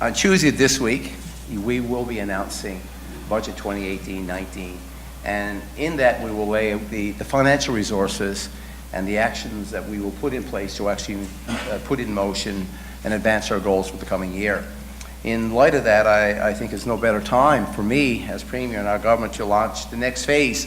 On Tuesday this week, we will be announcing Budget 2018-19, and in that we will lay out the financial resources and the actions that we will put in place to actually put in motion and advance our goals for the coming year. In light of that, I think it's no better time for me as Premier and our government to launch the next phase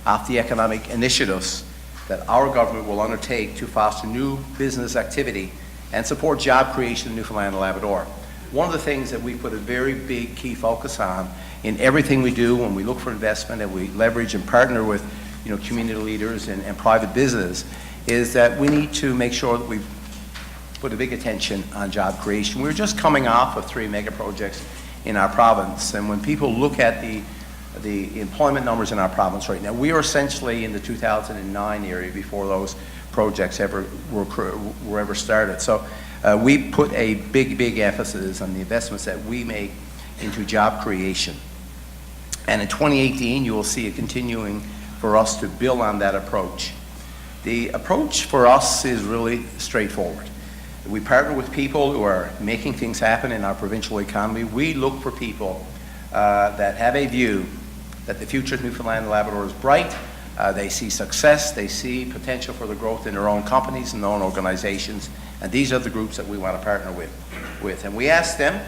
of the economic initiatives that our government will undertake to foster new business activity and support job creation in Newfoundland and Labrador. One of the things that we put a very big key focus on in everything we do when we look for investment and we leverage and partner with community leaders and private business is that we need to make sure that we put a big attention on job creation. We're just coming off of 3 mega projects in our province, and when people look at the employment numbers in our province right now, we are essentially in the 2009 area before those projects were ever started. So we put a big emphasis on the investments that we make into job creation. And in 2018, you will see it continuing for us to build on that approach. The approach for us is really straightforward. We partner with people who are making things happen in our provincial economy. We look for people that have a view that the future of Newfoundland and Labrador is bright. They see success, they see potential for the growth in their own companies and their own organizations, and these are the groups that we want to partner with. And we ask them,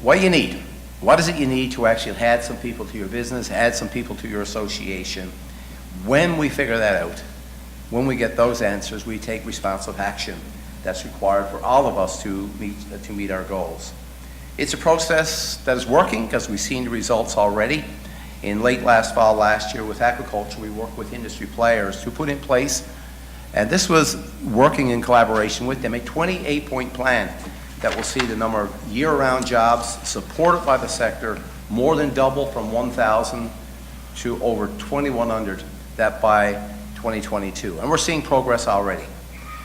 what do you need? What is it you need to actually add some people to your business, add some people to your association? When we figure that out, when we get those answers, we take responsive action that's required for all of us to meet our goals. It's a process that is working because we've seen the results already. In late last year with aquaculture, we worked with industry players to put in place, and this was working in collaboration with them, a 28-point plan that will see the number of year-round jobs supported by the sector more than double from 1,000 to over 2,100, that by 2022. And we're seeing progress already.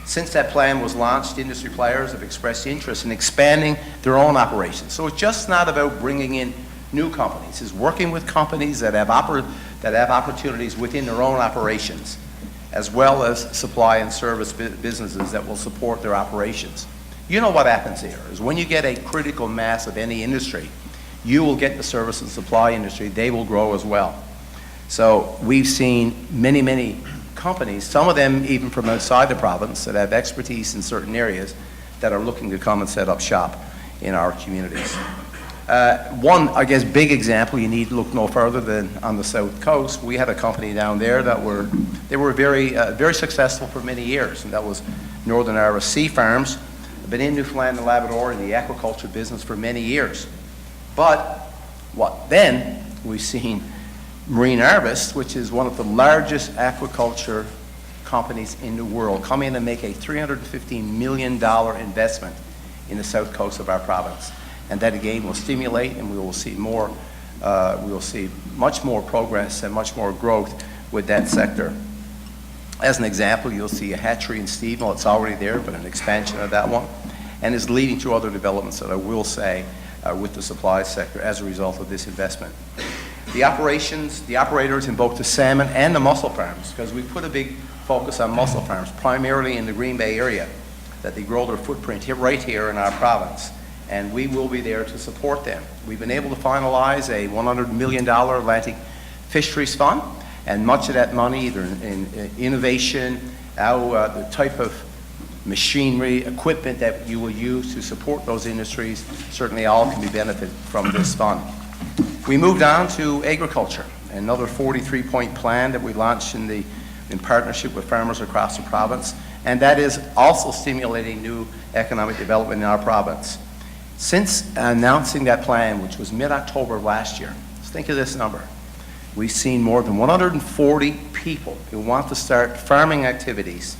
Since that plan was launched, industry players have expressed interest in expanding their own operations. So it's just not about bringing in new companies. It's working with companies that have opportunities within their own operations, as well as supply and service businesses that will support their operations. You know what happens here is when you get a critical mass of any industry, you will get the service and supply industry. They will grow as well. So we've seen many companies, some of them even from outside the province, that have expertise in certain areas that are looking to come and set up shop in our communities. One, I guess, big example, you need to look no further than on the south coast. We had a company down there that were very successful for many years, and that was Northern Irish Sea Farms. I've been in Newfoundland and Labrador in the aquaculture business for many years. But then we've seen Marine Harvest, which is one of the largest aquaculture companies in the world, come in and make a $315 million investment in the south coast of our province. And that again will stimulate, and we will see much more progress and much more growth with that sector. As an example, you'll see a hatchery in Stevens. It's already there, but an expansion of that one, and is leading to other developments that I will say with the supply sector as a result of this investment. The operators in both the salmon and the mussel farms, because we put a big focus on mussel farms, primarily in the Green Bay area, that they grow their footprint right here in our province. And we will be there to support them. We've been able to finalize a $100 million Atlantic Fisheries Fund, and much of that money, either in innovation, the type of machinery, equipment that you will use to support those industries, certainly all can be benefited from this fund. We moved on to agriculture, another 43-point plan that we launched in partnership with farmers across the province, and that is also stimulating new economic development in our province. Since announcing that plan, which was mid-October of last year, let's think of this number. We've seen more than 140 people who want to start farming activities.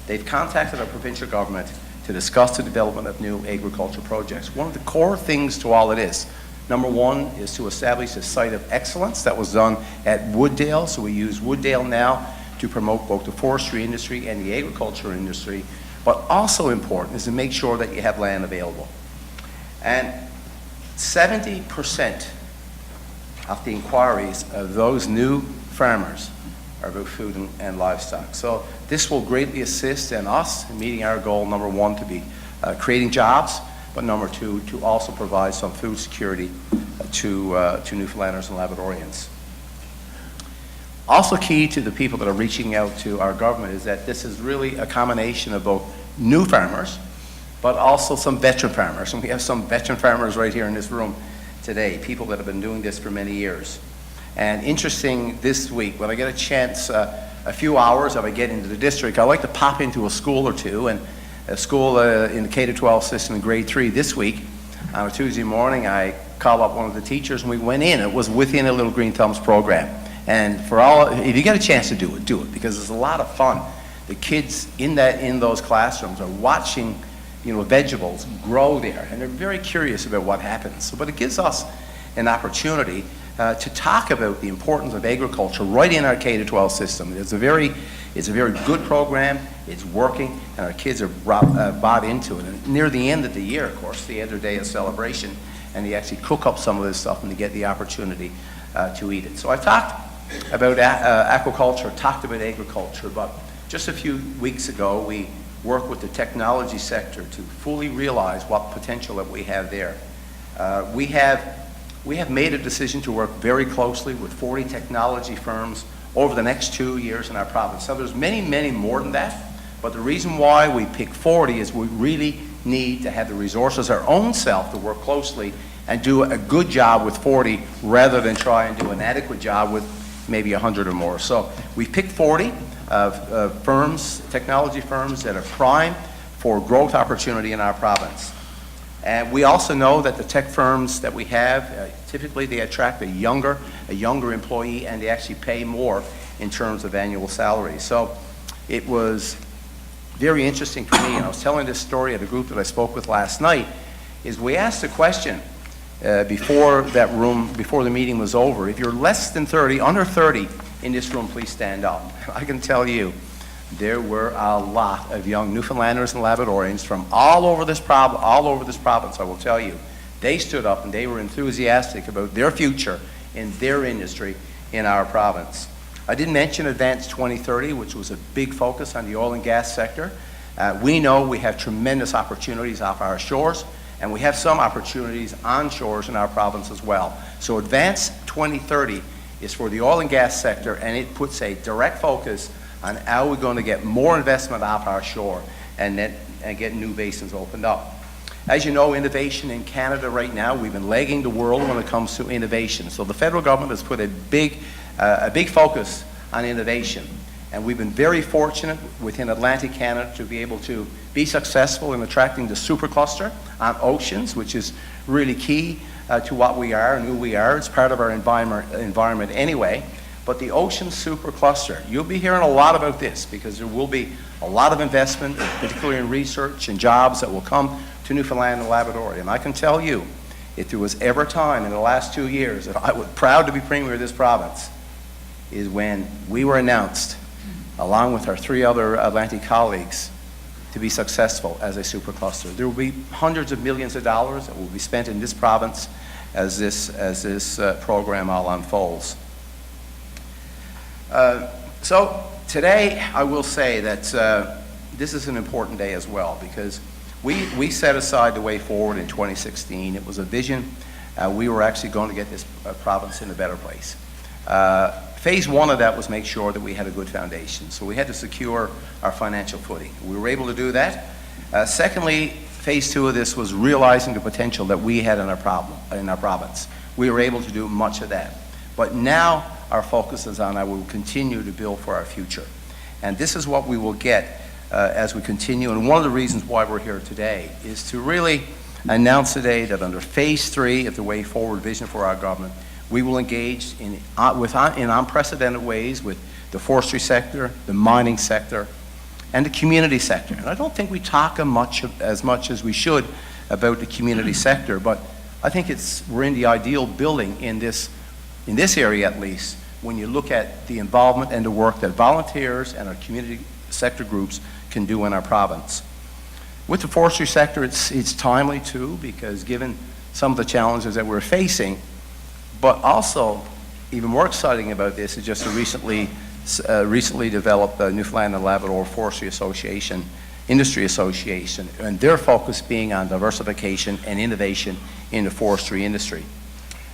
They've contacted our provincial government to discuss the development of new agriculture projects. One of the core things to all of this, number one, is to establish a site of excellence. That was done at Wooddale, so we use Wooddale now to promote both the forestry industry and the agriculture industry. But also important is to make sure that you have land available. And 70% of the inquiries of those new farmers are about food and livestock. So this will greatly assist in us in meeting our goal, number one, to be creating jobs, but number two, to also provide some food security to Newfoundlanders and Labradorians. Also key to the people that are reaching out to our government is that this is really a combination of both new farmers, but also some veteran farmers. And we have some veteran farmers right here in this room today, people that have been doing this for many years. And interesting, this week, when I get a chance, a few hours if I get into the district, I like to pop into a school or two, and a school in the K-12 system in grade 3 this week. On a Tuesday morning, I called up one of the teachers and we went in. It was within a Little Green Thumbs program. And for all, if you get a chance to do it, because it's a lot of fun. The kids in those classrooms are watching, vegetables grow there, and they're very curious about what happens. But it gives us an opportunity to talk about the importance of agriculture right in our K-12 system. It's a very good program. It's working, and our kids are bought into it. And near the end of the year, of course, the other day of celebration, and they actually cook up some of this stuff and they get the opportunity to eat it. So I talked about aquaculture, talked about agriculture, but just a few weeks ago we worked with the technology sector to fully realize what potential that we have there. We have made a decision to work very closely with 40 technology firms over the next 2 years in our province. So there's many, many more than that, but the reason why we pick 40 is we really need to have the resources our own self to work closely and do a good job with 40 rather than try and do an adequate job with maybe 100 or more. So we picked 40 firms, technology firms that are prime for growth opportunity in our province. And we also know that the tech firms that we have, typically they attract a younger employee, and they actually pay more in terms of annual salary. So it was very interesting for me, and I was telling this story at a group that I spoke with last night, is we asked the question before the meeting was over, if you're less than 30, under 30 in this room, please stand up. I can tell you, there were a lot of young Newfoundlanders and Labradorians from all over this province, I will tell you. They stood up and they were enthusiastic about their future in their industry in our province. I did mention Advance 2030, which was a big focus on the oil and gas sector. We know we have tremendous opportunities off our shores, and we have some opportunities on shores in our province as well. So Advance 2030 is for the oil and gas sector, and it puts a direct focus on how we're going to get more investment off our shore and get new basins opened up. As you know, innovation in Canada right now, we've been lagging the world when it comes to innovation. So the federal government has put a big focus on innovation. And we've been very fortunate within Atlantic Canada to be able to be successful in attracting the supercluster on oceans, which is really key to what we are and who we are. It's part of our environment anyway. But the ocean supercluster, you'll be hearing a lot about this because there will be a lot of investment, particularly in research and jobs that will come to Newfoundland and Labrador. And I can tell you, if there was ever a time in the last 2 years that I was proud to be Premier of this province, is when we were announced, along with our 3 other Atlantic colleagues, to be successful as a supercluster. There will be hundreds of millions of dollars that will be spent in this province as this program all unfolds. So today, I will say that this is an important day as well, because we set aside the way forward in 2016. It was a vision. We were actually going to get this province in a better place. Phase 1 of that was make sure that we had a good foundation. So we had to secure our financial footing. We were able to do that. Secondly, phase 2 of this was realizing the potential that we had in our province. We were able to do much of that. But now our focus is on how we will continue to build for our future. And this is what we will get as we continue. And one of the reasons why we're here today is to really announce today that under phase 3 of the Way Forward vision for our government, we will engage in unprecedented ways with the forestry sector, the mining sector, and the community sector. And I don't think we talk as much as we should about the community sector, but I think we're in the ideal building in this area at least, when you look at the involvement and the work that volunteers and our community sector groups can do in our province. With the forestry sector, it's timely too, because given some of the challenges that we're facing, but also even more exciting about this is just a recently developed Newfoundland and Labrador Forestry Association Industry Association, and their focus being on diversification and innovation in the forestry industry.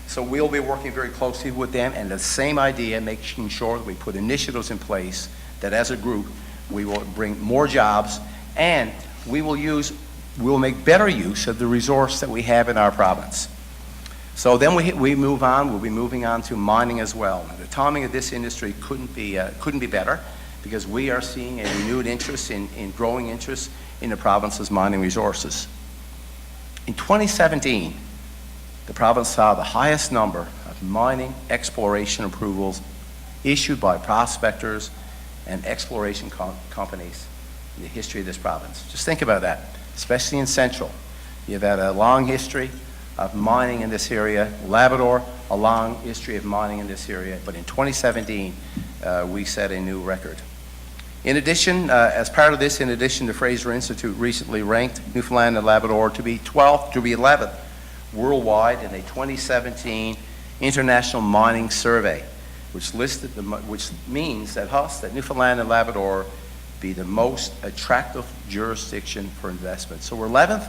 So we'll be working very closely with them, and the same idea, making sure that we put initiatives in place that as a group we will bring more jobs, and we'll make better use of the resource that we have in our province. So then we move on. We'll be moving on to mining as well. The timing of this industry couldn't be better, because we are seeing a renewed interest in growing interest in the province's mining resources. In 2017, the province saw the highest number of mining exploration approvals issued by prospectors and exploration companies in the history of this province. Just think about that, especially in Central. You've had a long history of mining in this area. Labrador, a long history of mining in this area. But in 2017, we set a new record. In addition, as part of this, in addition, the Fraser Institute recently ranked Newfoundland and Labrador to be 11th worldwide in a 2017 International Mining Survey, which means that Newfoundland and Labrador be the most attractive jurisdiction for investment. So we're 11th.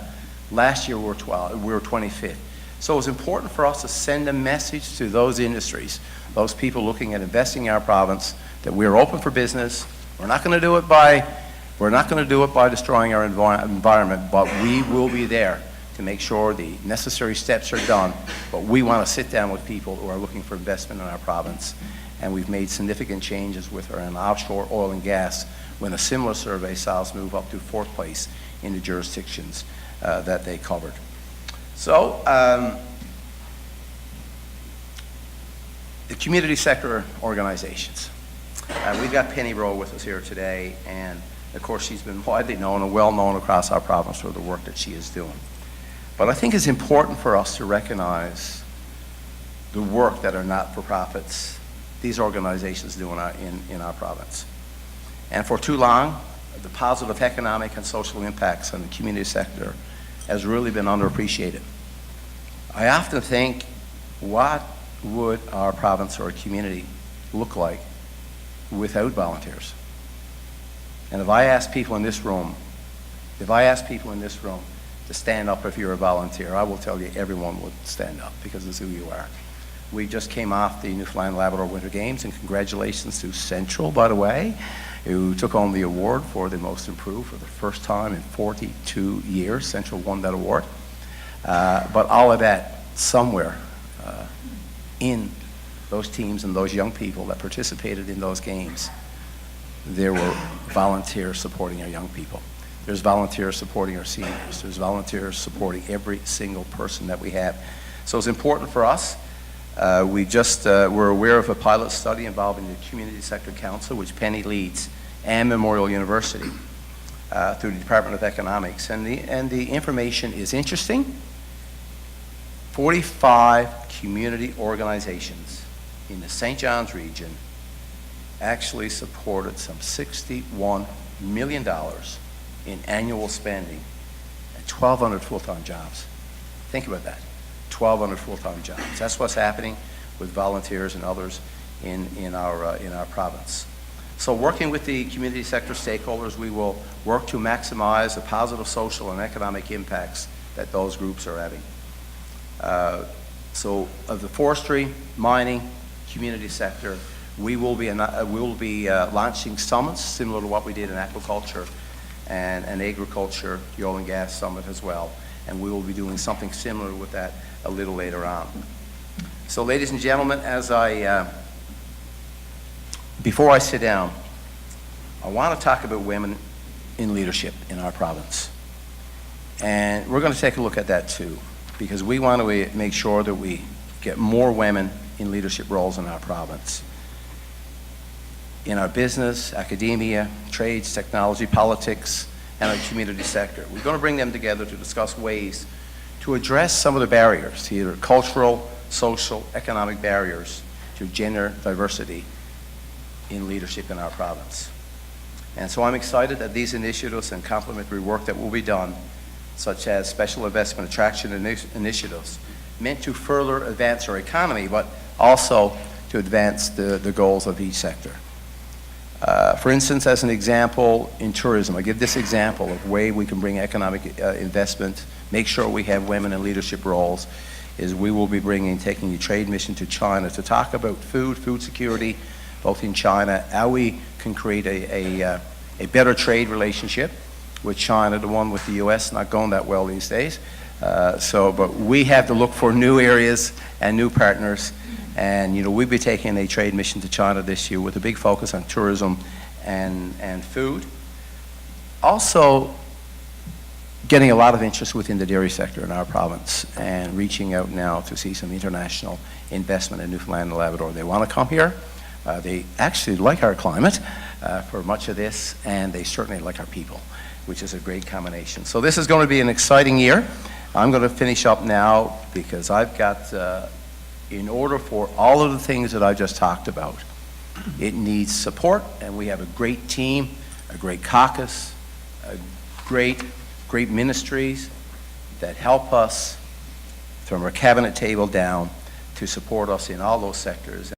Last year we were 25th. So it's important for us to send a message to those industries, those people looking at investing in our province, that we're open for business. We're not going to do it by destroying our environment, but we will be there to make sure the necessary steps are done. But we want to sit down with people who are looking for investment in our province. And we've made significant changes with our offshore oil and gas, when a similar survey saw us move up to 4th place in the jurisdictions that they covered. So the community sector organizations. We've got Penny Rowe with us here today, and of course she's been widely known and well known across our province for the work that she is doing. But I think it's important for us to recognize the work that are not-for-profits, these organizations do in our province. And for too long, the positive economic and social impacts on the community sector has really been underappreciated. I often think, what would our province or community look like without volunteers? And if I ask people in this room to stand up if you're a volunteer, I will tell you everyone would stand up, because it's who you are. We just came off the Newfoundland and Labrador Winter Games, and congratulations to Central, by the way, who took home the award for the most improved for the first time in 42 years. Central won that award. But all of that, somewhere in those teams and those young people that participated in those games, there were volunteers supporting our young people. There's volunteers supporting our seniors. There's volunteers supporting every single person that we have. So it's important for us. We're aware of a pilot study involving the Community Sector Council, which Penny leads, and Memorial University through the Department of Economics. And the information is interesting. 45 community organizations in the St. John's region actually supported some $61 million in annual spending and 1,200 full-time jobs. Think about that. 1,200 full-time jobs. That's what's happening with volunteers and others in our province. So working with the community sector stakeholders, we will work to maximize the positive social and economic impacts that those groups are having. So of the forestry, mining, community sector, we will be launching summits similar to what we did in aquaculture and agriculture, the oil and gas summit as well. And we will be doing something similar with that a little later on. So ladies and gentlemen, before I sit down, I want to talk about women in leadership in our province. And we're going to take a look at that too, because we want to make sure that we get more women in leadership roles in our province. In our business, academia, trades, technology, politics, and our community sector. We're going to bring them together to discuss ways to address some of the barriers, either cultural, social, economic barriers to gender diversity in leadership in our province. And so I'm excited that these initiatives and complementary work that will be done, such as special investment attraction initiatives, meant to further advance our economy, but also to advance the goals of each sector. For instance, as an example, in tourism, I give this example of way we can bring economic investment, make sure we have women in leadership roles, is we will be taking a trade mission to China to talk about food security, both in China, how we can create a better trade relationship with China, the one with the US not going that well these days. But we have to look for new areas and new partners. And we'll be taking a trade mission to China this year with a big focus on tourism and food. Also, getting a lot of interest within the dairy sector in our province and reaching out now to see some international investment in Newfoundland and Labrador. They want to come here. They actually like our climate for much of this, and they certainly like our people, which is a great combination. So this is going to be an exciting year. I'm going to finish up now because I've got, in order for all of the things that I just talked about, it needs support, and we have a great team, a great caucus, a great ministries that help us from our cabinet table down to support us in all those sectors.